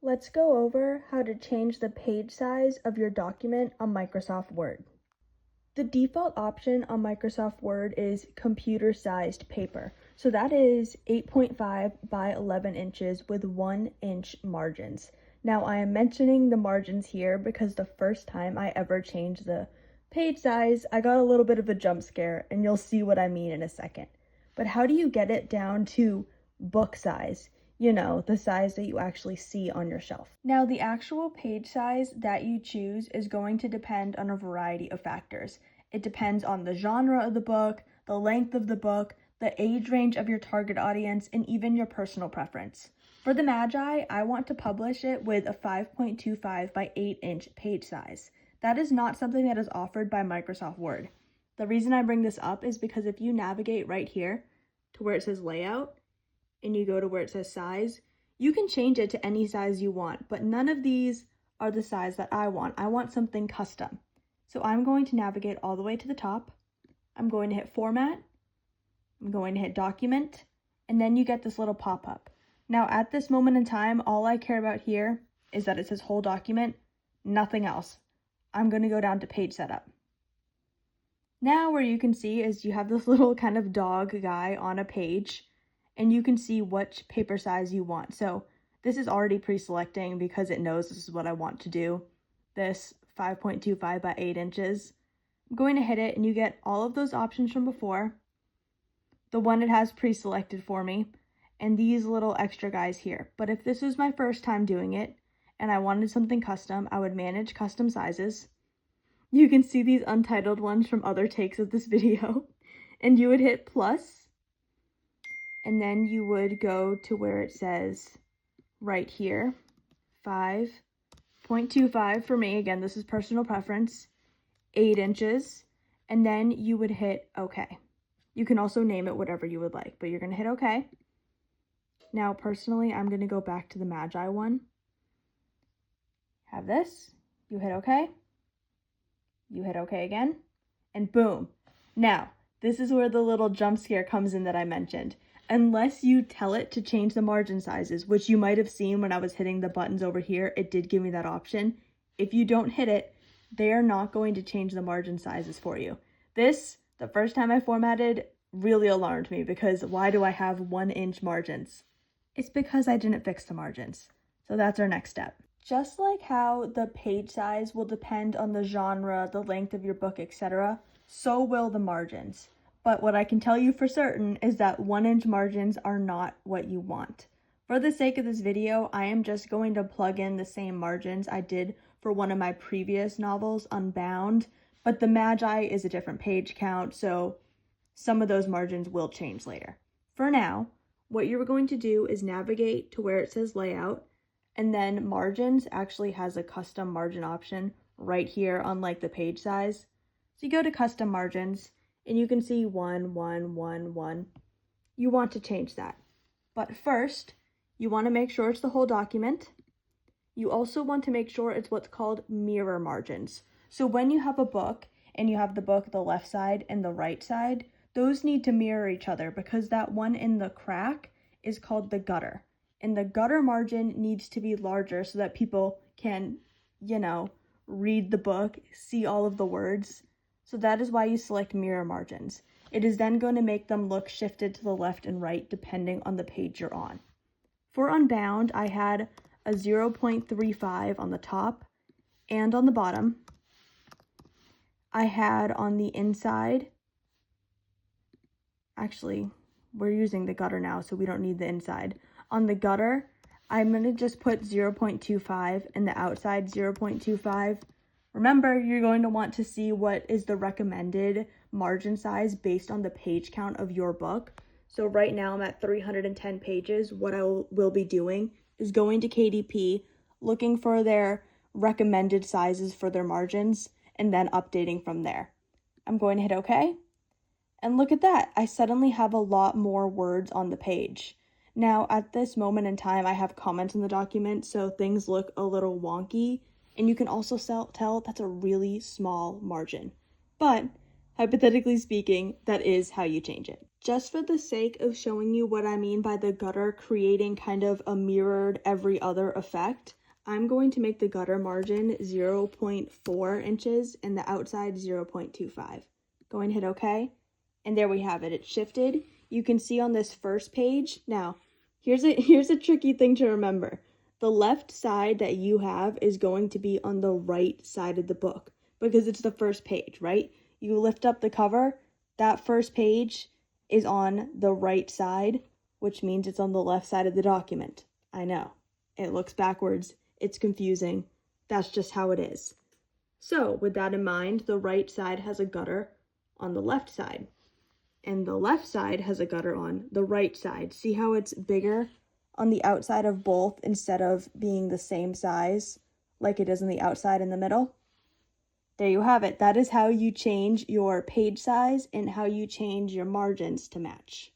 Let's go over how to change the page size of your document on Microsoft Word. The default option on Microsoft Word is computer-sized paper. So that is 8.5 by 11 inches with 1-inch margins. Now I am mentioning the margins here because the first time I ever changed the page size, I got a little bit of a jump scare, and you'll see what I mean in a second. But how do you get it down to book size? You know, the size that you actually see on your shelf. Now, the actual page size that you choose is going to depend on a variety of factors. It depends on the genre of the book, the length of the book, the age range of your target audience, and even your personal preference. For the Magi, I want to publish it with a 5.25 by 8-inch page size. That is not something that is offered by Microsoft Word. The reason I bring this up is because if you navigate right here to where it says layout, and you go to where it says size, you can change it to any size you want, but none of these are the size that I want. I want something custom. So I'm going to navigate all the way to the top. I'm going to hit format. I'm going to hit document, and then you get this little pop-up. Now at this moment in time, all I care about here is that it says whole document, nothing else. I'm going to go down to page setup. Now where you can see is you have this little kind of dog guy on a page, and you can see which paper size you want. So this is already pre-selecting because it knows this is what I want to do. This 5.25 by 8 inches. I'm going to hit it, and you get all of those options from before. The one it has pre-selected for me, and these little extra guys here. But if this was my first time doing it, and I wanted something custom, I would manage custom sizes. You can see these untitled ones from other takes of this video, and you would hit plus, and then you would go to where it says right here, 5.25 for me. Again, this is personal preference, 8 inches, and then you would hit OK. You can also name it whatever you would like, but you're going to hit OK. Now, personally, I'm going to go back to the Magi one. Have this. You hit OK. You hit OK again, and boom. Now, this is where the little jump scare comes in that I mentioned. Unless you tell it to change the margin sizes, which you might have seen when I was hitting the buttons over here, it did give me that option. If you don't hit it, they are not going to change the margin sizes for you. This, the first time I formatted, really alarmed me because why do I have 1-inch margins? It's because I didn't fix the margins. So that's our next step. Just like how the page size will depend on the genre, the length of your book, etc., so will the margins. But what I can tell you for certain is that 1-inch margins are not what you want. For the sake of this video, I am just going to plug in the same margins I did for one of my previous novels, Unbound, but the Magi is a different page count, so some of those margins will change later. For now, what you're going to do is navigate to where it says layout, and then margins actually has a custom margin option right here, unlike the page size. So you go to custom margins, and you can see 1, 1, 1, 1. You want to change that. But first, you want to make sure it's the whole document. You also want to make sure it's what's called mirror margins. So when you have a book, and you have the book the left side and the right side, those need to mirror each other because that one in the crack is called the gutter. And the gutter margin needs to be larger so that people can, read the book, see all of the words. So that is why you select mirror margins. It is then going to make them look shifted to the left and right depending on the page you're on. For Unbound, I had a 0.35 on the top and on the bottom. I had on the inside, actually, we're using the gutter now, so we don't need the inside. On the gutter, I'm going to just put 0.25 and the outside 0.25. Remember, you're going to want to see what is the recommended margin size based on the page count of your book. So right now I'm at 310 pages. What I will be doing is going to KDP, looking for their recommended sizes for their margins, and then updating from there. I'm going to hit OK. And look at that. I suddenly have a lot more words on the page. Now, at this moment in time, I have comments in the document, so things look a little wonky. And you can also tell that's a really small margin. But Hypothetically speaking, that is how you change it. Just for the sake of showing you what I mean by the gutter creating kind of a mirrored every other effect, I'm going to make the gutter margin 0.4 inches and the outside 0.25. Go and hit OK. And there we have it. It's shifted. You can see on this first page. Now, here's a tricky thing to remember. The left side that you have is going to be on the right side of the book because it's the first page, right? You lift up the cover, that first page is on the right side, which means it's on the left side of the document. I know, it looks backwards, it's confusing, that's just how it is. So with that in mind, the right side has a gutter on the left side, and the left side has a gutter on the right side. See how it's bigger on the outside of both instead of being the same size like it is on the outside in the middle? There you have it. That is how you change your page size and how you change your margins to match.